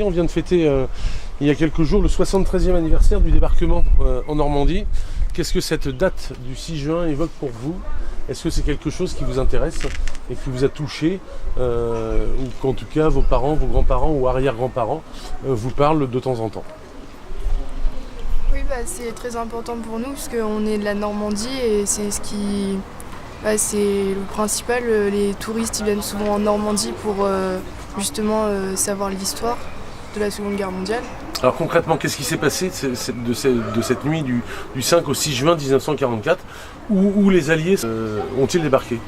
On vient de fêter il y a quelques jours le 73e anniversaire du débarquement en Normandie. Qu'est-ce que cette date du 6 juin évoque pour vous? Est-ce que c'est quelque chose qui vous intéresse et qui vous a touché, ou qu'en tout cas vos parents, vos grands-parents ou arrière-grands-parents vous parlent de temps en temps? Oui, c'est très important pour nous parce qu'on est de la Normandie et c'est ce qui... c'est le principal. Les touristes ils viennent souvent en Normandie pour justement savoir l'histoire de la Seconde Guerre mondiale. Alors concrètement, qu'est-ce qui s'est passé de cette nuit du 5 au 6 juin 1944 où les Alliés ont-ils débarqué?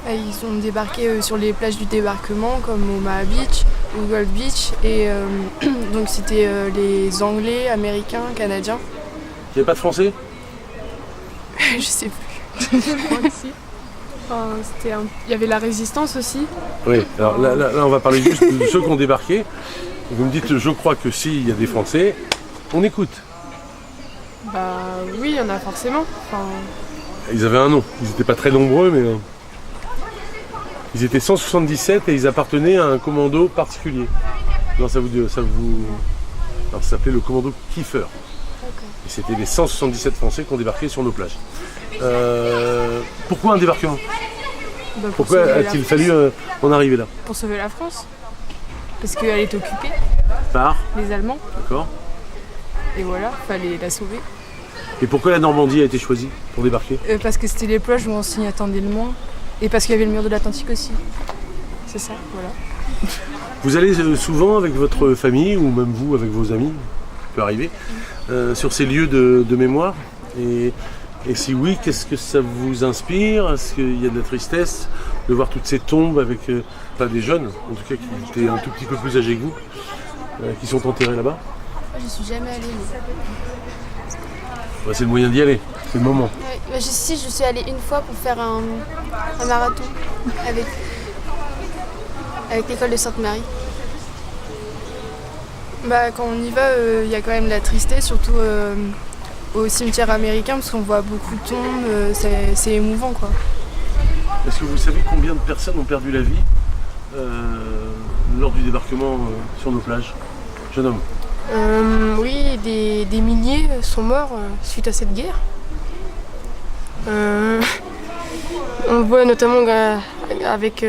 Ils ont débarqué sur les plages du débarquement comme Omaha Beach ou Gold Beach et donc c'était les Anglais, Américains, Canadiens. Il n'y avait pas de Français? Je sais plus. Je crois que si. Enfin, il y avait la résistance aussi. Oui, alors là on va parler juste de ceux qui ont débarqué. Vous me dites, je crois que si, il y a des Français. On écoute. Bah oui, il y en a forcément. Enfin... Ils avaient un nom. Ils n'étaient pas très nombreux, mais ils étaient 177 et ils appartenaient à un commando particulier. Non, ça s'appelait le commando Kiefer. Et c'était les 177 Français qui ont débarqué sur nos plages. Pourquoi un débarquement? Pourquoi a-t-il fallu en arriver là? Pour sauver la France. Parce qu'elle est occupée par les Allemands. D'accord. Et voilà, fallait la sauver. Et pourquoi la Normandie a été choisie pour débarquer? Parce que c'était les plages où on s'y attendait le moins. Et parce qu'il y avait le mur de l'Atlantique aussi. C'est ça, voilà. Vous allez souvent avec votre famille ou même vous avec vos amis, ça peut arriver, sur ces lieux de mémoire et si oui, qu'est-ce que ça vous inspire? Est-ce qu'il y a de la tristesse de voir toutes ces tombes avec des jeunes, en tout cas qui étaient un tout petit peu plus âgés que vous, qui sont enterrés là-bas? Je suis jamais allée. C'est le moyen d'y aller, c'est le moment. Je suis allée une fois pour faire un marathon avec l'école de Sainte-Marie. Quand on y va, il y a quand même de la tristesse, surtout au cimetière américain, parce qu'on voit beaucoup de tombes, c'est émouvant, quoi. Est-ce que vous savez combien de personnes ont perdu la vie lors du débarquement sur nos plages? Jeune homme. Oui, des milliers sont morts suite à cette guerre. On voit notamment avec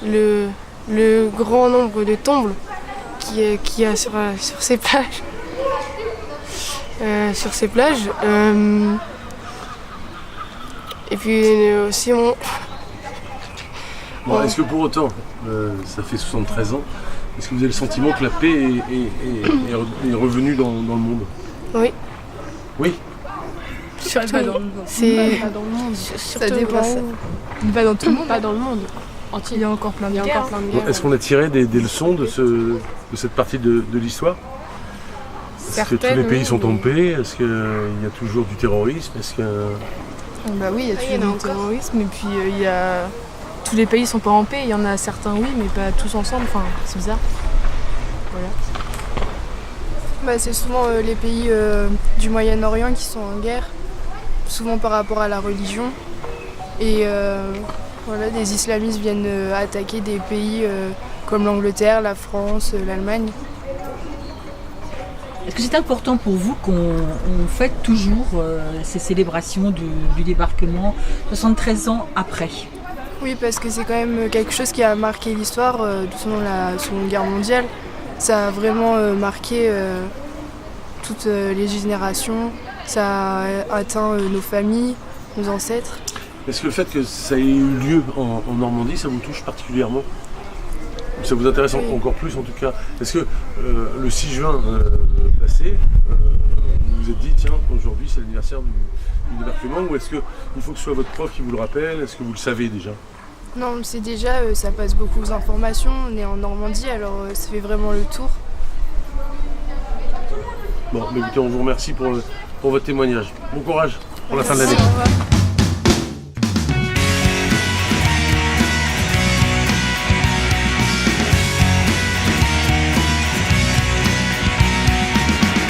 le grand nombre de tombes qu'il y a sur ces plages. Et puis aussi est-ce que pour autant, ça fait 73 ans, est-ce que vous avez le sentiment que la paix est revenue dans le monde? Oui. Oui. Pas dans le monde. Pas dans le monde. Ça dépend. Pas dans tout le monde. Pas dans le monde. Il y a encore plein de guerres. Est-ce qu'on a tiré des leçons de cette partie de l'histoire? Est-ce que tous les pays sont en paix? Est-ce qu'il y a toujours du terrorisme? Oui, il y a toujours du terrorisme. Et puis il y a... Tous les pays sont pas en paix. Il y en a certains oui, mais pas tous ensemble. Enfin, c'est bizarre. Voilà. C'est souvent les pays du Moyen-Orient qui sont en guerre, souvent par rapport à la religion. Et des islamistes viennent attaquer des pays comme l'Angleterre, la France, l'Allemagne. Est-ce que c'est important pour vous qu'on fête toujours ces célébrations du débarquement 73 ans après? Oui, parce que c'est quand même quelque chose qui a marqué l'histoire selon la Seconde Guerre mondiale. Ça a vraiment marqué toutes les générations, ça a atteint nos familles, nos ancêtres. Est-ce que le fait que ça ait eu lieu en Normandie, ça vous touche particulièrement? Ça vous intéresse encore plus en tout cas? Est-ce que le 6 juin passé, vous vous êtes dit, tiens, aujourd'hui c'est l'anniversaire du débarquement, ou est-ce qu'il faut que ce soit votre prof qui vous le rappelle? Est-ce que vous le savez déjà? Non, c'est déjà, ça passe beaucoup d'informations, on est en Normandie, alors ça fait vraiment le tour. Bon, écoutez, on vous remercie pour votre témoignage. Bon courage pour la fin de l'année. Au revoir.